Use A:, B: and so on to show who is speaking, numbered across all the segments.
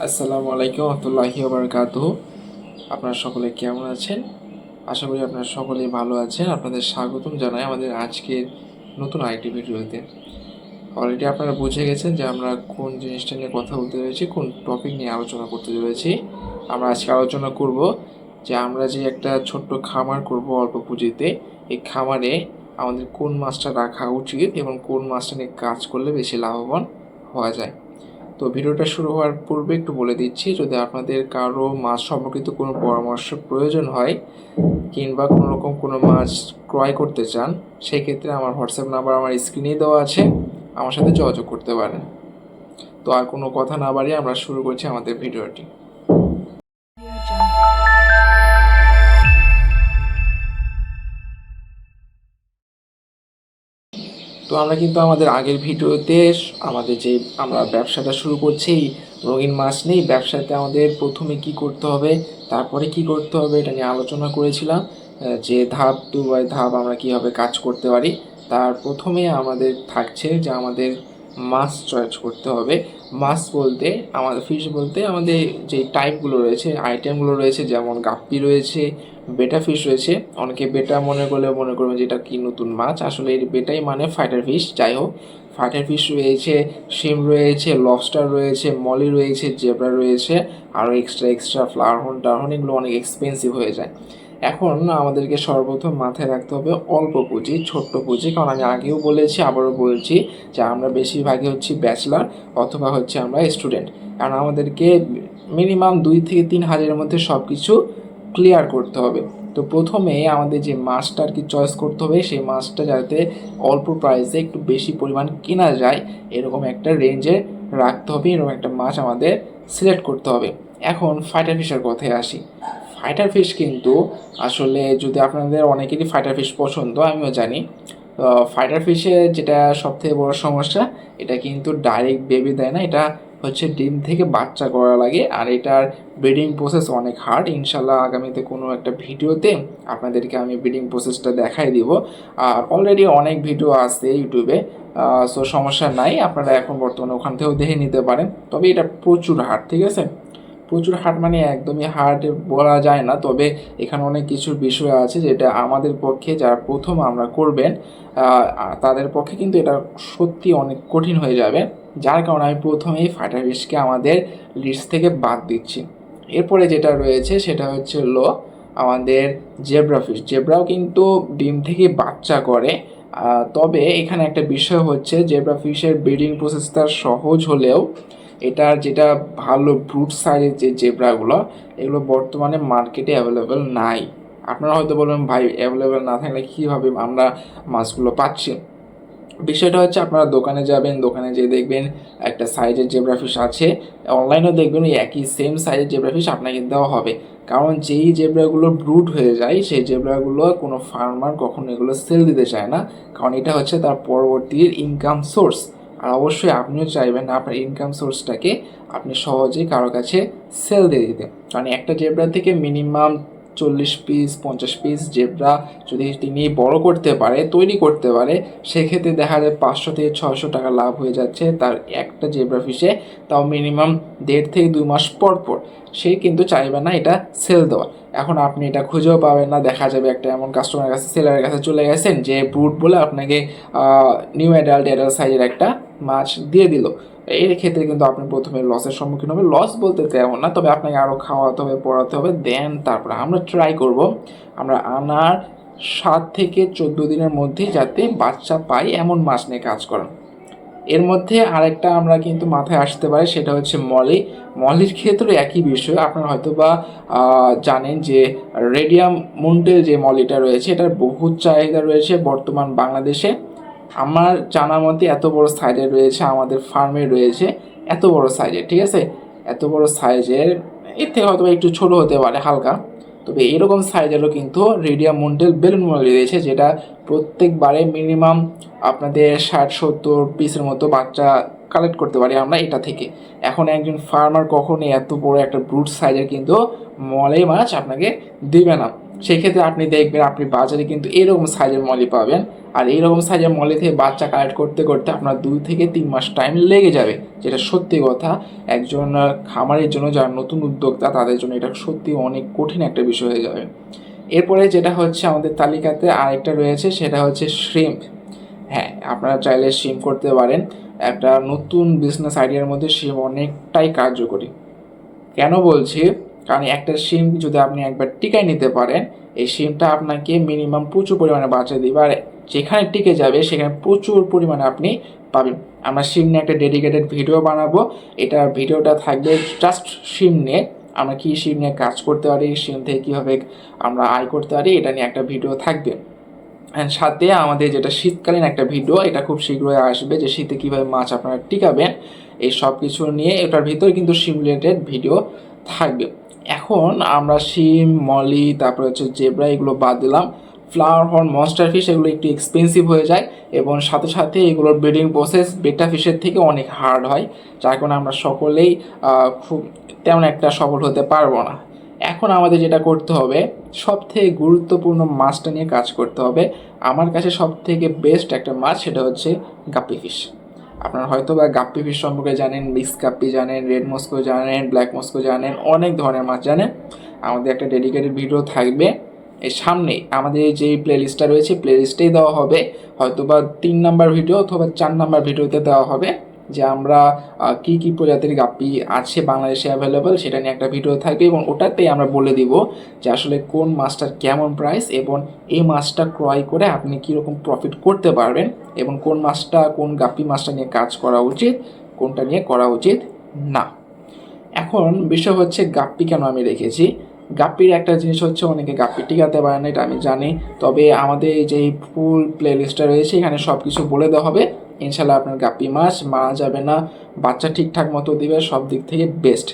A: আসসালামু আলাইকুম রহমতুল্লাহি ওয়া বারাকাতুহু। আপনারা সকলে কেমন আছেন? আশা করি আপনারা সকলেই ভালো আছেন। আপনাদের স্বাগতম জানাই আমাদের আজকের নতুন আরেকটি ভিডিওতে। অলরেডি আপনারা বুঝে গেছেন যে আমরা কোন জিনিসটা নিয়ে কথা বলতে চলেছি, কোন টপিক নিয়ে আলোচনা করতে চলেছি। আমরা আজকে আলোচনা করব যে আমরা যে একটা ছোট্ট খামার করব অল্প পুঁজিতে, এই খামারে আমাদের কোন মাছটা রাখা উচিত এবং কোন মাছটা নিয়ে কাজ করলে বেশি লাভবান হওয়া যায়। তো ভিডিওটা শুরু হওয়ার পূর্বে একটু বলে দিচ্ছি, যদি আপনাদের কারো মাছ সম্পর্কিত কোনো পরামর্শ প্রয়োজন হয় কিংবা কোনো রকম কোনো মাছ ক্রয় করতে চান, সেক্ষেত্রে আমার হোয়াটসঅ্যাপ নাম্বার আমার স্ক্রিনেই দেওয়া আছে, আমার সাথে যোগাযোগ করতে পারেন। তো আর কোনো কথা না বাড়িয়ে আমরা শুরু করছি আমাদের ভিডিওটি। তো আমরা কিন্তু আমাদের আগের ভিডিওতে আমাদের যে আমরা ব্যবসাটা শুরু করছি রঙিন মাছ নেই, ব্যবসাতে আমাদের প্রথমে কি করতে হবে, তারপরে কি করতে হবে, এটা নিয়ে আলোচনা করেছিলাম। যে ধাপ টু বাই ধাপ আমরা কীভাবে কাজ করতে পারি। তার প্রথমে আমাদের থাকছে যে আমাদের মাছ চয়েস করতে হবে। মাছ বলতে আমাদের ফিশ বলতে আমাদের যে টাইপগুলো রয়েছে, আইটেমগুলো রয়েছে, যেমন গাপ্পি রয়েছে, বেটা ফিশ রয়েছে। অনেকে বেটা মনে করবে যে এটা কি নতুন মাছ, আসলে এর বেটাই মানে ফাইটার ফিশ। যাই হোক, ফাইটার ফিশ রয়েছে, শিম রয়েছে, লবস্টার রয়েছে, মলি রয়েছে, জেব্রা রয়েছে, আরও এক্সট্রা ফ্লাওয়ার টারহন, এগুলো অনেক এক্সপেন্সিভ হয়ে যায়। এখন আমাদেরকে সর্বপ্রথম মাথায় রাখতে হবে অল্প পুঁজি, ছোট্ট পুঁজি। কারণ আমি আগেও বলেছি, আবারও বলছি যে আমরা বেশিরভাগই হচ্ছি ব্যাচলার অথবা হচ্ছে আমরা স্টুডেন্ট। কারণ আমাদেরকে মিনিমাম 2 থেকে 3 হাজারের মধ্যে সব কিছু ক্লিয়ার করতে হবে। তো প্রথমে আমাদের যে মাছটা আর কি চয়েস করতে হবে, সেই মাছটা যাতে অল্প প্রাইসে একটু বেশি পরিমাণ কেনা যায় এরকম একটা রেঞ্জে রাখতে হবে, এরকম একটা মাছ আমাদের সিলেক্ট করতে হবে। এখন ফাইটার ফিশের কথায় আসি। ফাইটার ফিশ কিন্তু আসলে, যদি আপনাদের অনেকেরই ফাইটার ফিশ পছন্দ, আমিও জানি, ফাইটার ফিশের যেটা সবথেকে বড় সমস্যা, এটা কিন্তু ডাইরেক্ট বেবি দেয় না, এটা হচ্ছে ডিম থেকে বাচ্চা করা লাগে। আর এটার ব্রিডিং প্রসেস অনেক হার্ড। ইনশাল্লাহ আগামীতে কোনো একটা ভিডিওতে আপনাদেরকে আমি ব্রিডিং প্রসেসটা দেখাই দিব। আর অলরেডি অনেক ভিডিও আছে ইউটিউবে, সো সমস্যা নাই, আপনারা এখন বর্তমানে ওখান থেকেও দেখে নিতে পারেন। তবে এটা প্রচুর হার্ড, ঠিক আছে? প্রচুর হার্ড মানে একদমই হার্ড বলা যায় না, তবে এখানে অনেক কিছু বিষয় আছে যেটা আমাদের পক্ষে, যারা প্রথম আমরা করবেন তাদের পক্ষে কিন্তু এটা সত্যি অনেক কঠিন হয়ে যাবে। যার কারণে আমি প্রথমেই ফাইটার ফিশকে আমাদের লিস্ট থেকে বাদ দিচ্ছি। এরপরে যেটা রয়েছে সেটা হলো আমাদের জেব্রা ফিশ। জেব্রাও কিন্তু ডিম থেকে বাচ্চা করে, তবে এখানে একটা বিষয় হচ্ছে জেব্রা ফিশের ব্রিডিং প্রসেসটা সহজ হলেও এটার যেটা ভালো ব্রুট সাইজের যে জেব্রাগুলো, এগুলো বর্তমানে মার্কেটে অ্যাভেলেবেল নাই। আপনারা হয়তো বলবেন, ভাই অ্যাভেলেবেল না থাকলে কীভাবে আমরা মাছগুলো পাচ্ছি? বিষয়টা হচ্ছে, আপনারা দোকানে যাবেন, দোকানে যেয়ে দেখবেন একটা সাইজের জেব্রা ফিশ আছে, অনলাইনেও দেখবেন ওই একই সেম সাইজের জেব্রা ফিশ আপনাকে দেওয়া হবে। কারণ যেই জেব্রাগুলো ব্রুড হয়ে যায়, সেই জেব্রাগুলো কোনো ফার্মার কখনো এগুলো সেল দিতে চায় না, কারণ এটা হচ্ছে তার পরবর্তীর ইনকাম সোর্স। আর অবশ্যই আপনিও চাইবেন না আপনার ইনকাম সোর্সটাকে আপনি সহজেই কারো কাছে সেল দিয়ে দিতে। কারণ একটা জেব্রা থেকে মিনিমাম 40 পিস 50 পিস জেব্রা যদি তিনি বড় করতে পারে, তৈরি করতে পারে, সেক্ষেত্রে দেখা যায় 500 থেকে 600 টাকা লাভ হয়ে যাচ্ছে তার একটা জেব্রা ফিশে, তাও মিনিমাম 1.5 থেকে 2 মাস পর পর। সে কিন্তু চাইবে না এটা সেল দেওয়া। এখন আপনি এটা খুঁজেও পাবেন না, দেখা যাবে একটা এমন কাস্টমারের কাছে, সেলারের কাছে চলে গেছেন যে ব্রুড বলে আপনাকে নিউ অ্যাডাল্ট সাইজের একটা মাছ দিয়ে দিল। এই ক্ষেত্রে কিন্তু আপনি প্রথমে লসের সম্মুখীন হবে। লস বলতে তেমন না, তবে আপনাকে আরও খাওয়াতে হবে, পড়াতে হবে, দেন তারপরে আমরা ট্রাই করব আমরা আনার 7 থেকে 14 দিনের মধ্যেই যাতে বাচ্চা পাই এমন মাছ নিয়ে কাজ করেন। এর মধ্যে আরেকটা আমরা কিন্তু মাথায় আসতে পারে, সেটা হচ্ছে মলি। মলির ক্ষেত্রে একই বিষয়। আপনারা হয়তো বা জানেন যে রেডিয়াম মুন্টেল যে মলিটা রয়েছে, এটার বহু চাহিদা রয়েছে বর্তমান বাংলাদেশে। আমার জানা মতে এত বড় সাইজের রয়েছে, আমাদের ফার্মে রয়েছে এত বড় সাইজের, ঠিক আছে? এত বড় সাইজের, এর থেকে হয়তো একটু ছোট হতে পারে হালকা, তবে এরকম সাইজেরও কিন্তু রেডিয়াম মন্টেল বেলুন মলি রয়েছে, যেটা প্রত্যেকবারে মিনিমাম আপনাদের 60-70 পিসের মতো বাচ্চা কালেক্ট করতে পারি আমরা এটা থেকে। এখন একজন ফার্মার কখনোই এত বড় একটা ব্রুট সাইজের কিন্তু মলে মাছ আপনাকে দিবে না। সেক্ষেত্রে আপনি দেখবেন আপনি বাজারে কিন্তু এরকম সাইজের মলি পাবেন, আর এইরকম সাইজের মলি থেকে বাচ্চা কালেক্ট করতে করতে আপনার 2 থেকে 3 মাস টাইম লেগে যাবে, যেটা সত্যি কথা। একজন খামারের জন্য যারা নতুন উদ্যোক্তা তাদের জন্য এটা সত্যি অনেক কঠিন একটা বিষয় হয়ে যাবে। এরপরে যেটা হচ্ছে আমাদের তালিকাতে আরেকটা রয়েছে, সেটা হচ্ছে শ্রিম্প। হ্যাঁ, আপনারা চাইলে শ্রিম্প করতে পারেন। একটা নতুন বিজনেস আইডিয়ার মধ্যে শ্রিম্প অনেকটাই কার্যকরী। কেন বলছি, কারণ একটা সিম যদি আপনি একবার টিকায় নিতে পারেন, এই সিমটা আপনাকে মিনিমাম প্রচুর পরিমাণে বাঁচিয়ে দিবে, আর যেখানে টিকে যাবে সেখানে প্রচুর পরিমাণে আপনি পাবেন। আমরা সিম নিয়ে একটা ডেডিকেটেড ভিডিও বানাবো, এটা ভিডিওটা থাকবে জাস্ট সিম নিয়ে, আমরা কি সিম নিয়ে কাজ করতে পারি, সিম থেকে কীভাবে আমরা আয় করতে পারি, এটা নিয়ে একটা ভিডিও থাকবে। অ্যান্ড সাথে আমাদের যেটা শীতকালীন একটা ভিডিও, এটা খুব শীঘ্রই আসবে, যে শীতে কীভাবে মাছ আপনারা টিকাবেন, এই সব কিছু নিয়ে এটার ভিতরে কিন্তু সিম রিলেটেড ভিডিও থাকবে। এখন আমরা শিম, মলি, তারপরে হচ্ছে জেব্রা এগুলো বাদ দিলাম। ফ্লাওয়ার হর্ন, মনস্টার ফিশ এগুলো একটু এক্সপেন্সিভ হয়ে যায়, এবং সাথে সাথে এগুলোর ব্রিডিং প্রসেস বেটা ফিশের থেকে অনেক হার্ড হয়, যার কারণে আমরা সকলেই খুব তেমন একটা সফল হতে পারবো না। এখন আমাদের যেটা করতে হবে, সব থেকে গুরুত্বপূর্ণ মাছটা নিয়ে কাজ করতে হবে। আমার কাছে সব থেকে বেস্ট একটা মাছ, সেটা হচ্ছে গাপ্পি ফিশ। আপনারা হয়তো বা গাপ্পি ফিশ সম্পর্কে জানেন, মিক্স গাপ্পি জানেন, রেড মস্কো জানেন, ব্ল্যাক মস্কো জানেন, অনেক ধরনের মাছ জানেন। আমাদের একটা ডেডিকেটেড ভিডিও থাকবে এর সামনেই, আমাদের যে প্লে লিস্টটা রয়েছে প্লে লিস্টেই দেওয়া হবে, হয়তো বা 3 নাম্বার ভিডিও অথবা 4 নাম্বার ভিডিওতে দেওয়া হবে, যে আমরা কি কি প্রজাতির গাপ্পি আছে বাংলাদেশে অ্যাভেলেবেল, সেটা নিয়ে একটা ভিডিও থাকবে, এবং ওটাতেই আমরা বলে দিব যে আসলে কোন মাছটার কেমন প্রাইস, এবং এই মাছটা ক্রয় করে আপনি কীরকম প্রফিট করতে পারবেন, এবং কোন মাছটা, কোন গাপ্পি মাছটা নিয়ে কাজ করা উচিত, কোনটা নিয়ে করা উচিত না। এখন বিষয় হচ্ছে গাপ্পি কেন আমি রেখেছি। গাপ্পির একটা জিনিস হচ্ছে, অনেকে গাপ্পি টিকাতে পারে না, এটা আমি জানি, তবে আমাদের যেই ফুল প্লে লিস্টটা রয়েছে এখানে সব কিছু বলে দেওয়া হবে। ইনশাল্লাহ আপনার গাপ্পি মাছ মারা যাবে না, বাচ্চা ঠিকঠাক মতো দিবে, সব দিক থেকে বেস্ট।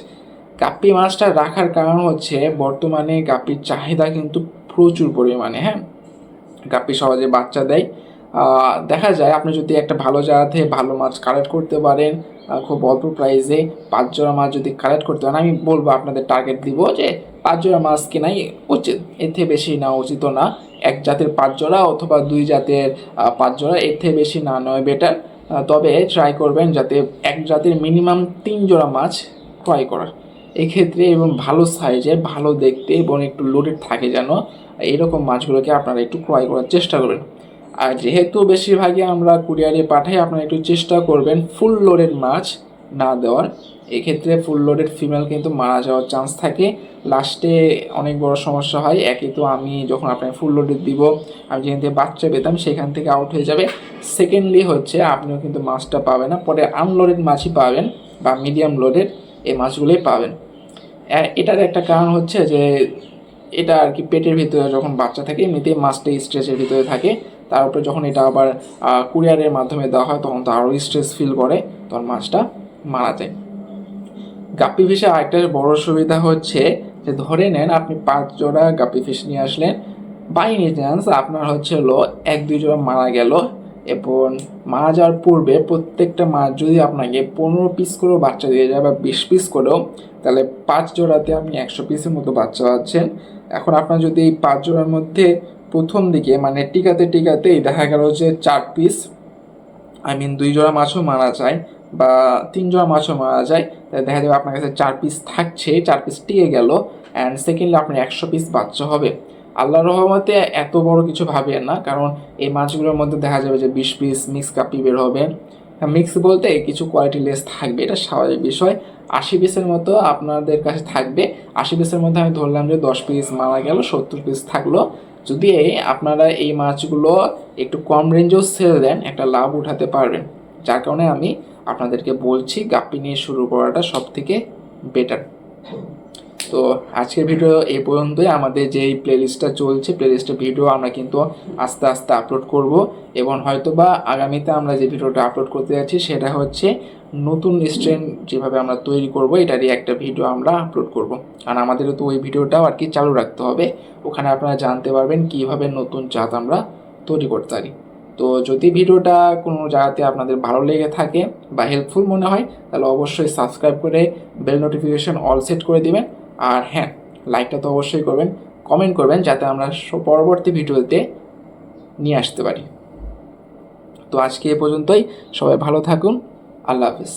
A: গাপ্পি মাছটা রাখার কারণ হচ্ছে, বর্তমানে গাপ্পির চাহিদা কিন্তু প্রচুর পরিমাণে। হ্যাঁ, গাপ্পি সহজে বাচ্চা দেয়। দেখা যায় আপনি যদি একটা ভালো জায়গা থেকে ভালো মাছ কালেক্ট করতে পারেন, খুব অল্প প্রাইসে 5 জোড়া মাছ যদি কালেক্ট করতে পারেন, আমি বলবো আপনাদের টার্গেট দিব যে 5 জোড়া মাছ কেনাই উচিত, এর থেকে বেশি নেওয়া উচিত না। এক জাতের 5 জোড়া অথবা 2 জাতের 5 জোড়া, এর থেকে বেশি না নেওয়া বেটার। তবে ট্রাই করবেন যাতে এক জাতের মিনিমাম 3 জোড়া মাছ ক্রয় করার এক্ষেত্রে, এবং ভালো সাইজের, ভালো দেখতে এবং একটু লোডেড থাকে যেন, এইরকম মাছগুলোকে আপনারা একটু ক্রয় করার চেষ্টা করবেন। আর যেহেতু বেশিরভাগই আমরা কুরিয়ারে পাঠাই, আপনারা একটু চেষ্টা করবেন ফুল লোডেড মাছ না দেওয়ার। এক্ষেত্রে ফুল লোডেড ফিমেল কিন্তু মারা যাওয়ার চান্স থাকে, লাস্টে অনেক বড় সমস্যা হয়। একই তো আমি যখন আপনাকে ফুল লোডেড দিব, আমি যেখান থেকে বাচ্চা পেতাম সেখান থেকে আউট হয়ে যাবে। সেকেন্ডলি হচ্ছে আপনিও কিন্তু মাছটা পাবেন না, পরে আনলোডেড মাছই পাবেন, বা মিডিয়াম লোডেড এই মাছগুলোই পাবেন। এটার একটা কারণ হচ্ছে যে, এটা আর কি পেটের ভিতরে যখন বাচ্চা থাকে, এমনিতেই মাছটা স্ট্রেসের ভিতরে থাকে, তার উপরে যখন এটা আবার কুরিয়ারের মাধ্যমে দেওয়া হয় তখন তো আরও স্ট্রেস ফিল করে, তখন মাছটা মারা যায়। গাপ্পি ফিশে আরেকটা বড় সুবিধা হচ্ছে যে, ধরে নেন আপনি 5 জোড়া গাপ্পি ফিশ নিয়ে আসলেন, বাই এনি চান্স আপনার হচ্ছে হলো 1-2 জোড়া মারা গেল, এবং মারা যাওয়ার পূর্বে প্রত্যেকটা মাছ যদি আপনাকে 15 পিস করেও বাচ্চা দিয়ে যায়, বা 20 পিস করেও, তাহলে 5 জোড়াতে আপনি 100 পিসের মতো বাচ্চা পাচ্ছেন। এখন আপনার যদি এই 5 জোড়ার মধ্যে প্রথম দিকে মানে টিকাতে টিকাতেই দেখা গেল যে 4 পিস, 2 জোড়া মাছও মারা যায়, বা 3 জোড়া মাছও মারা যায়, তাহলে দেখা যাবে আপনার কাছে 4 পিস থাকছে, 4 পিস টিকে গেল, অ্যান্ড সেকেন্ডলি আপনার 100 পিস বাচ্চা হবে। আল্লাহর রহমতে এত বড় কিছু ভাবেন না, কারণ এই মাছগুলোর মধ্যে দেখা যাবে যে 20 পিস মিক্স গাপ্পি বের হবে। মিক্স বলতে কিছু কোয়ালিটি লেস থাকবে, এটা স্বাভাবিক বিষয়। 80 পিসের মতো আপনাদের কাছে থাকবে, 80 পিসের মধ্যে আমি ধরলাম যে 10 পিস মারা গেল, 70 পিস থাকলো। যদি আপনারা এই মাছগুলো একটু কম রেঞ্জেও সেল দেন, একটা লাভ উঠাতে পারবেন। যার কারণে আমি আপনাদেরকে বলছি গাপ্পি নিয়ে শুরু করাটা সব থেকে বেটার। তো আজকের ভিডিও এই পর্যন্তই। আমাদের যেই প্লেলিস্টটা চলছে, প্লেলিস্টের ভিডিও আমরা কিন্তু আস্তে আস্তে আপলোড করব, এবং হয়তো বা আগামীতে আমরা যে ভিডিওটা আপলোড করতে যাচ্ছি সেটা হচ্ছে নতুন স্ট্রেন যেভাবে আমরা তৈরি করব, এটারই একটা ভিডিও আমরা আপলোড করব। আর আমাদেরও তো ওই ভিডিওটাও আর কি চালু রাখতে হবে, ওখানে আপনারা জানতে পারবেন কীভাবে নতুন জাত আমরা তৈরি করতে পারি। তো যদি ভিডিওটা কোনো জায়গাতে আপনাদের ভালো লেগে থাকে বা হেল্পফুল মনে হয়, তাহলে অবশ্যই সাবস্ক্রাইব করে বেল নোটিফিকেশন অল সেট করে দিবেন। আর হ্যাঁ, লাইকটা তো অবশ্যই করবেন, কমেন্ট করবেন, যাতে আমরা পরবর্তী ভিডিওতে নিয়ে আসতে পারি। তো আজকে এ পর্যন্তই, সবাই ভালো থাকুন, আল্লাহ হাফিজ।